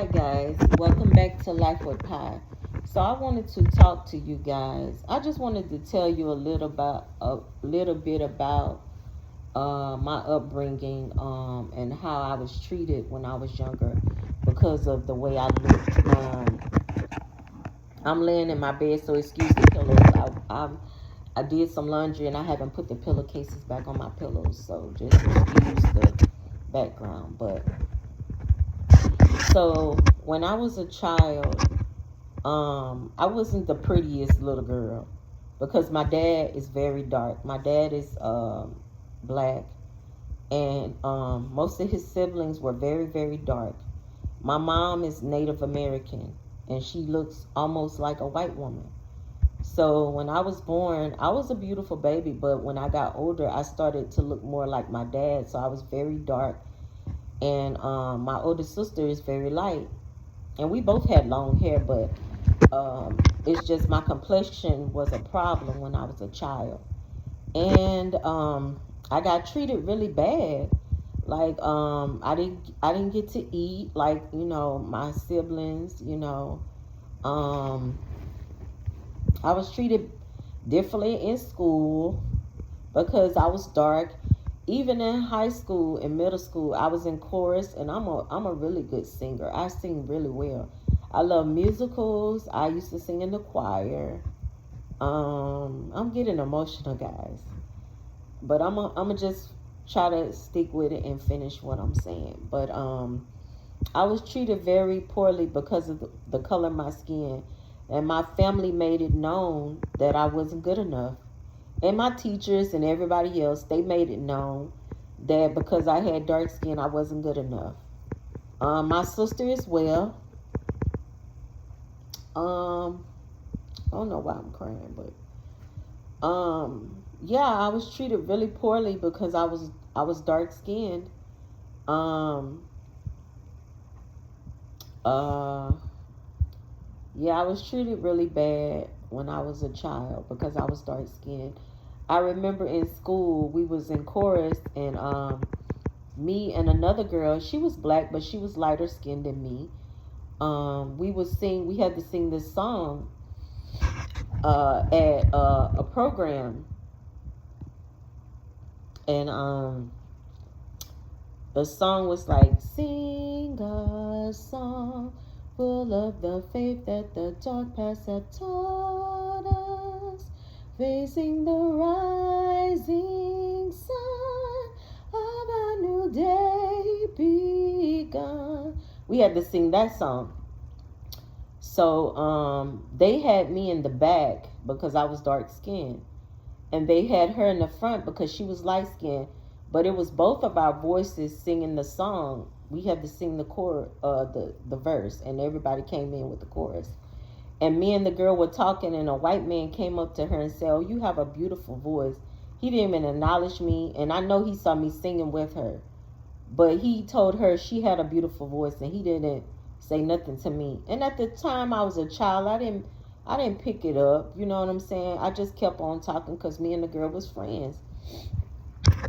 Hi guys, welcome back to Life with Pi. So I wanted to talk to you guys. I just wanted to tell you a little bit about my upbringing and how I was treated when I was younger because of the way I looked. I'm laying in my bed, so excuse the pillows. I did some laundry and I haven't put the pillowcases back on my pillows, so just excuse the background. But so when I was a child, I wasn't the prettiest little girl because my dad is very dark. My dad is black, and most of his siblings were very, very dark. My mom is Native American, and she looks almost like a white woman. So when I was born, I was a beautiful baby, but when I got older, I started to look more like my dad. So I was very dark, and my older sister is very light, and we both had long hair, but it's just my complexion was a problem when I was a child, and I got treated really bad. Like I didn't get to eat like my siblings. Um, I was treated differently in school because I was dark. Even in high school and middle school, I was in chorus, and I'm a really good singer. I sing really well. I love musicals. I used to sing in the choir. I'm getting emotional, guys, but I'm just try to stick with it and finish what I'm saying. But I was treated very poorly because of the color of my skin, and my family made it known that I wasn't good enough. And my teachers and everybody else, they made it known that because I had dark skin, I wasn't good enough. My sister as well. Um, I don't know why I'm crying, but yeah, I was treated really poorly because I was dark skinned. Um, uh, yeah, I was treated really bad when I was a child because I was dark skinned. I remember in school we was in chorus, and me and another girl, she was black but she was lighter skinned than me. We had to sing this song at a program, and the song was like, sing a song full of the faith that the dark past have taught us, facing the rising sun of a new day begun. We had to sing that song. So they had me in the back because I was dark skinned, and they had her in the front because she was light skinned. But it was both of our voices singing the song. We had to sing the verse, and everybody came in with the chorus. And me and the girl were talking, and a white man came up to her and said, "Oh, you have a beautiful voice." He didn't even acknowledge me, and I know he saw me singing with her, but he told her she had a beautiful voice, and he didn't say nothing to me. And at the time I was a child, I didn't pick it up. You know what I'm saying? I just kept on talking because me and the girl was friends.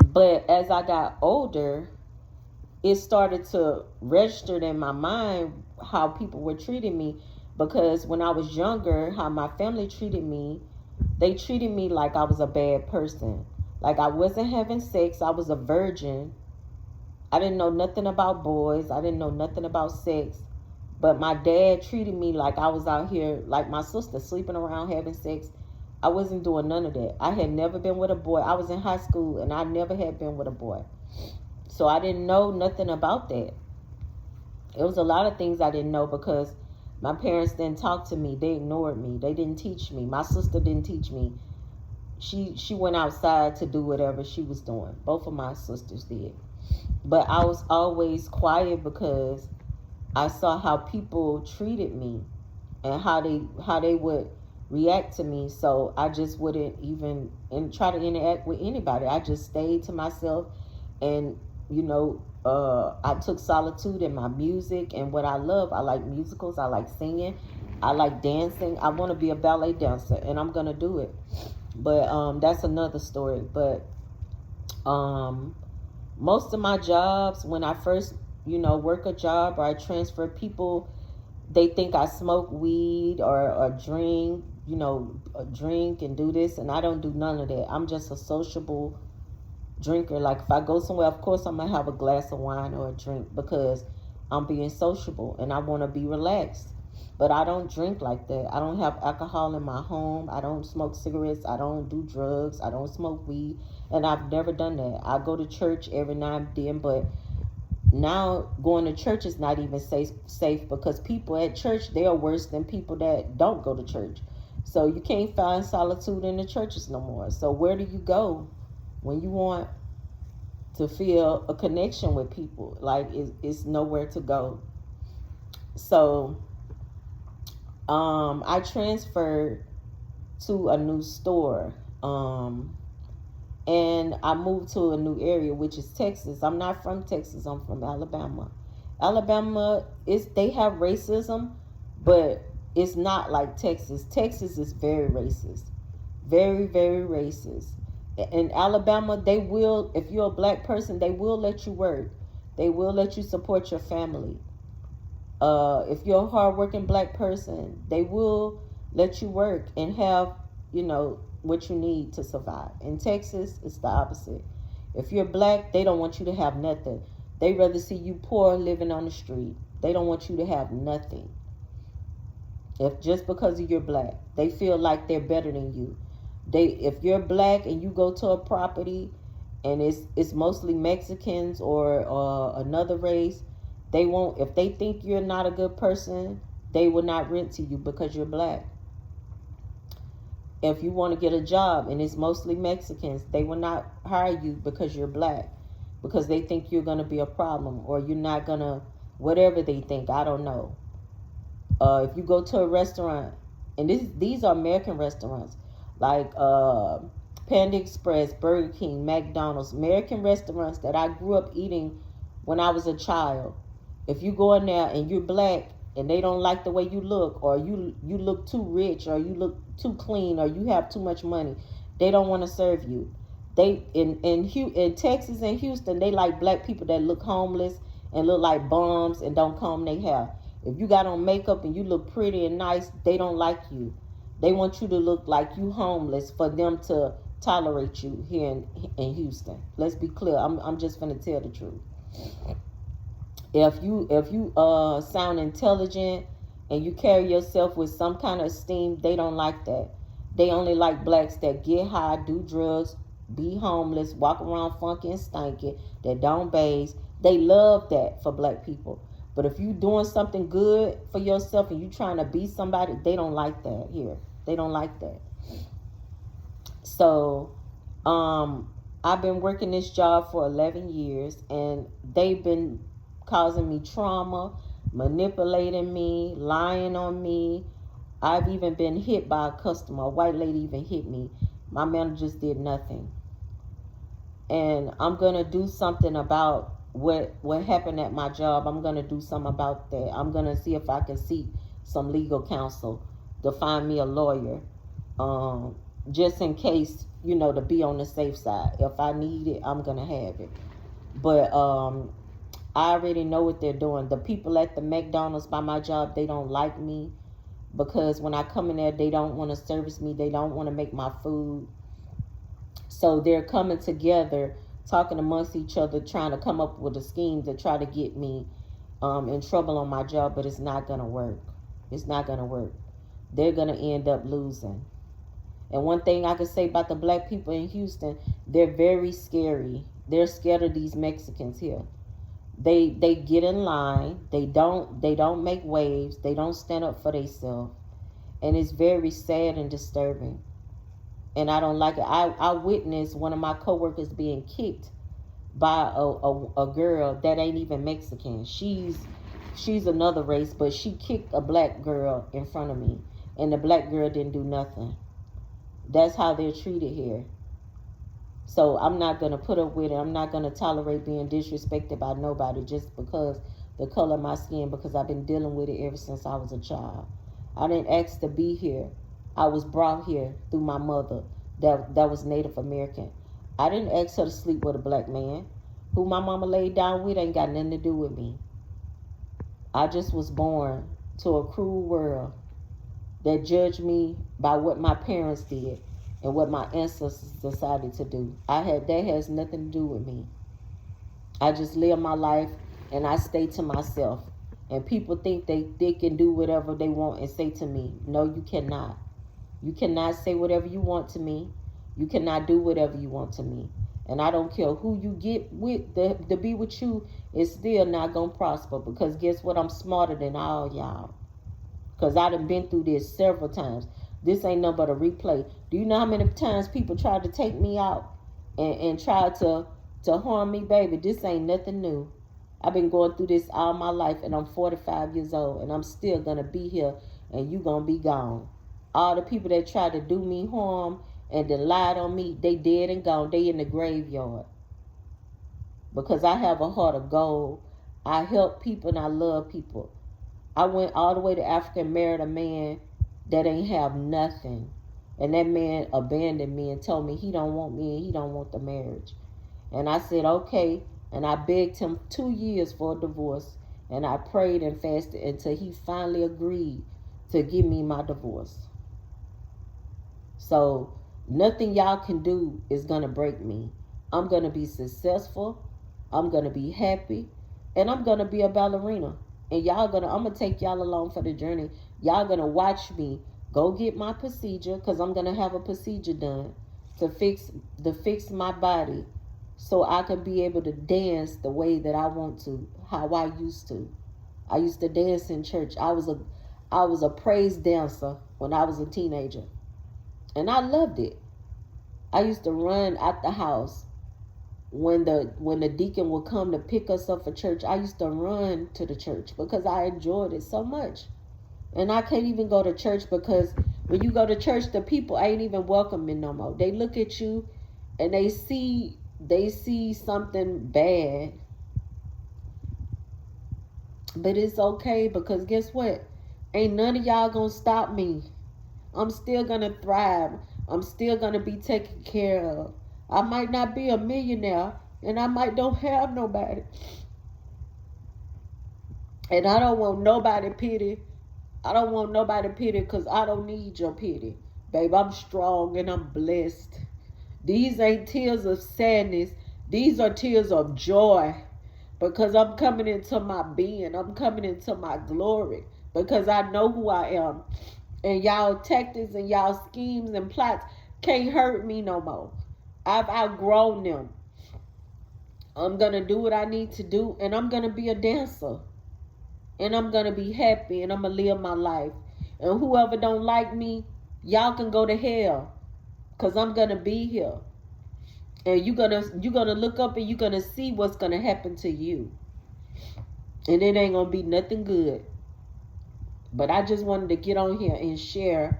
But as I got older, it started to register in my mind how people were treating me, because when I was younger, how my family treated me, they treated me like I was a bad person. Like I wasn't having sex, I was a virgin. I didn't know nothing about boys, I didn't know nothing about sex. But my dad treated me like I was out here, like my sister, sleeping around, having sex. I wasn't doing none of that. I had never been with a boy. I was in high school and I never had been with a boy. So I didn't know nothing about that. It was a lot of things I didn't know because my parents didn't talk to me. They ignored me. They didn't teach me. My sister didn't teach me. She went outside to do whatever she was doing. Both of my sisters did. But I was always quiet because I saw how people treated me and how they would react to me. So I just wouldn't even try to interact with anybody. I just stayed to myself, and I took solitude in my music and what I love. I like musicals. I like singing. I like dancing. I want to be a ballet dancer, and I'm gonna do it. But that's another story. But um, most of my jobs when I first work a job or I transfer people, they think I smoke weed or drink, drink and do this, and I don't do none of that. I'm just a sociable drinker. Like if I go somewhere, of course I'm gonna have a glass of wine or a drink because I'm being sociable and I want to be relaxed. But I don't drink like that. I don't have alcohol in my home. I don't smoke cigarettes. I don't do drugs. I don't smoke weed. And I've never done that. I go to church every now and then, but now going to church is not even safe because people at church, they are worse than people that don't go to church. So you can't find solitude in the churches no more. So where do you go when you want to feel a connection with people? Like it's nowhere to go. So I transferred to a new store, and I moved to a new area, which is Texas. I'm not from Texas. I'm from Alabama. Alabama they have racism, but it's not like Texas. Texas is very racist, very very racist. In Alabama, they will, if you're a black person, they will let you work. They will let you support your family. If you're a hardworking black person, they will let you work and have, what you need to survive. In Texas, it's the opposite. If you're black, they don't want you to have nothing. They rather see you poor living on the street. They don't want you to have nothing. If just because you're black, they feel like they're better than you. If you're black and you go to a property and it's mostly Mexicans or another race, they won't. If they think you're not a good person, they will not rent to you because you're black. If you want to get a job and it's mostly Mexicans, they will not hire you because you're black, because they think you're going to be a problem or you're not going to, whatever they think, I don't know. If you go to a restaurant, and these are American restaurants, like Panda Express, Burger King, McDonald's, American restaurants that I grew up eating when I was a child. If you go in there and you're black and they don't like the way you look, or you look too rich, or you look too clean, or you have too much money, they don't want to serve you. They in Texas and Houston, they like black people that look homeless and look like bums and don't comb their hair. If you got on makeup and you look pretty and nice, they don't like you. They want you to look like you homeless for them to tolerate you here in Houston. Let's be clear. I'm just gonna tell the truth. If you sound intelligent and you carry yourself with some kind of esteem, they don't like that. They only like blacks that get high, do drugs, be homeless, walk around funky and stanky, that don't bathe. They love that for black people. But if you doing something good for yourself and you trying to be somebody, they don't like that here. They don't like that. So, I've been working this job for 11 years, and they've been causing me trauma, manipulating me, lying on me. I've even been hit by a customer. A white lady even hit me. My manager just did nothing. And I'm going to do something about what happened at my job. I'm going to do something about that. I'm going to see if I can seek some legal counsel to find me a lawyer, just in case, to be on the safe side. If I need it, I'm going to have it. But I already know what they're doing. The people at the McDonald's by my job, they don't like me because when I come in there, they don't want to service me. They don't want to make my food. So they're coming together, talking amongst each other, trying to come up with a scheme to try to get me in trouble on my job, but it's not going to work. It's not going to work. They're going to end up losing. And one thing I can say about the black people in Houston, they're very scary. They're scared of these Mexicans here. They get in line. They don't make waves. They don't stand up for themselves. And it's very sad and disturbing. And I don't like it. I witnessed one of my coworkers being kicked by a girl that ain't even Mexican. She's another race, but she kicked a black girl in front of me, and the black girl didn't do nothing. That's how they're treated here. So I'm not going to put up with it. I'm not going to tolerate being disrespected by nobody just because the color of my skin, because I've been dealing with it ever since I was a child. I didn't ask to be here. I was brought here through my mother that was Native American. I didn't ask her to sleep with a black man. Who my mama laid down with ain't got nothing to do with me. I just was born to a cruel world that judged me by what my parents did and what my ancestors decided to do. That has nothing to do with me. I just live my life and I stay to myself. And people think they can do whatever they want and say to me. No, you cannot. You cannot say whatever you want to me. You cannot do whatever you want to me. And I don't care who you get with to be with you, it's still not going to prosper. Because guess what? I'm smarter than all y'all. Because I done been through this several times. This ain't nothing but a replay. Do you know how many times people tried to take me out and try to harm me, baby? This ain't nothing new. I've been going through this all my life, and I'm 45 years old, and I'm still going to be here, and you going to be gone. All the people that tried to do me harm and that lied on me, they dead and gone. They in the graveyard. Because I have a heart of gold. I help people and I love people. I went all the way to Africa and married a man that ain't have nothing. And that man abandoned me and told me he don't want me and he don't want the marriage. And I said, okay. And I begged him 2 years for a divorce. And I prayed and fasted until he finally agreed to give me my divorce. So nothing y'all can do is going to break me. I'm going to be successful. I'm going to be happy. And I'm going to be a ballerina. And I'm going to take y'all along for the journey. Y'all going to watch me go get my procedure, because I'm going to have a procedure done to fix my body so I can be able to dance the way that I want to, how I used to. I used to dance in church. I was a praise dancer when I was a teenager. And I loved it. I used to run out the house when the deacon would come to pick us up for church. I used to run to the church because I enjoyed it so much. And I can't even go to church because when you go to church, the people ain't even welcoming no more. They look at you and they see something bad. But it's okay, because guess what? Ain't none of y'all gonna stop me. I'm still gonna thrive. I'm still gonna be taken care of. I might not be a millionaire, and I might don't have nobody. And I don't want nobody pity. I don't want nobody pity, because I don't need your pity. Babe, I'm strong and I'm blessed. These ain't tears of sadness. These are tears of joy. Because I'm coming into my being. I'm coming into my glory. Because I know who I am. And y'all tactics and y'all schemes and plots can't hurt me no more. I've outgrown them. I'm going to do what I need to do. And I'm going to be a dancer. And I'm going to be happy. And I'm going to live my life. And whoever don't like me, y'all can go to hell. Because I'm going to be here. And you're gonna look up and you're going to see what's going to happen to you. And it ain't going to be nothing good. But I just wanted to get on here and share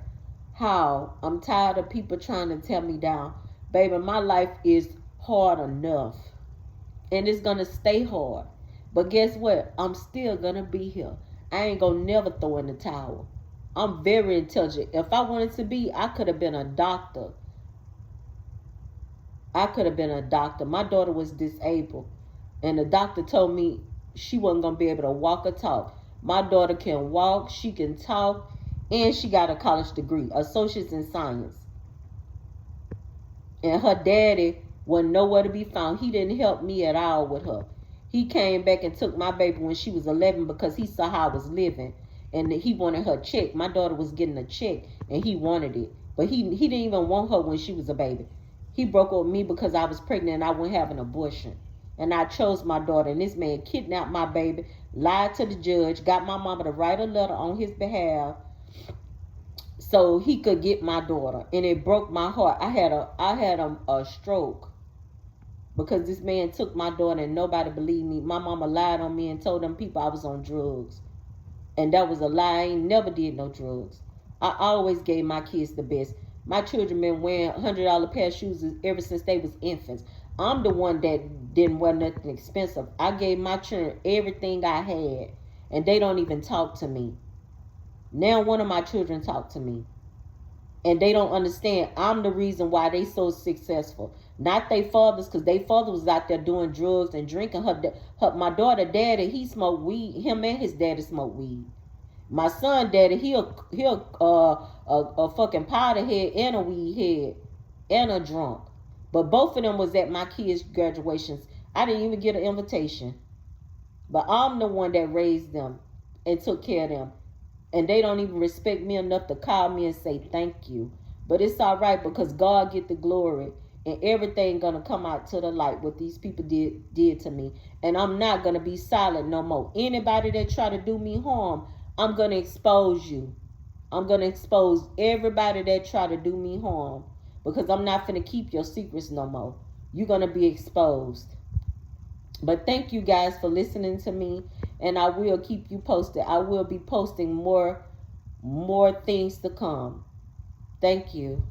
how I'm tired of people trying to tear me down. Baby, my life is hard enough. And it's going to stay hard. But guess what? I'm still going to be here. I ain't going to never throw in the towel. I'm very intelligent. If I wanted to be, I could have been a doctor. I could have been a doctor. My daughter was disabled. And the doctor told me she wasn't going to be able to walk or talk. My daughter can walk, she can talk, and she got a college degree, associates in science. And her daddy wasn't nowhere to be found. He didn't help me at all with her. He came back and took my baby when she was 11 because he saw how I was living. And he wanted her check. My daughter was getting a check, and he wanted it. But he didn't even want her when she was a baby. He broke up with me because I was pregnant and I wouldn't have an abortion. And I chose my daughter. And this man kidnapped my baby, lied to the judge, got my mama to write a letter on his behalf so he could get my daughter. And it broke my heart. I had a stroke because this man took my daughter and nobody believed me. My mama lied on me and told them people I was on drugs. And that was a lie. I ain't never did no drugs. I always gave my kids the best. My children been wearing $100 pair of shoes ever since they was infants. I'm the one that didn't wear nothing expensive. I gave my children everything I had, and they don't even talk to me. Now one of my children talk to me. And they don't understand I'm the reason why they so successful. Not they fathers, because they father was out there doing drugs and drinking. My daughter daddy, he smoked weed. Him and his daddy smoked weed. My son daddy, a fucking powder head and a weed head and a drunk. But both of them was at my kids' graduations. I didn't even get an invitation. But I'm the one that raised them and took care of them. And they don't even respect me enough to call me and say thank you. But it's all right because God get the glory, and everything gonna come out to the light what these people did to me. And I'm not gonna be silent no more. Anybody that try to do me harm, I'm gonna expose you. I'm gonna expose everybody that try to do me harm, because I'm not gonna keep your secrets no more. You're gonna be exposed. But thank you guys for listening to me, and I will keep you posted. I will be posting more things to come. Thank you.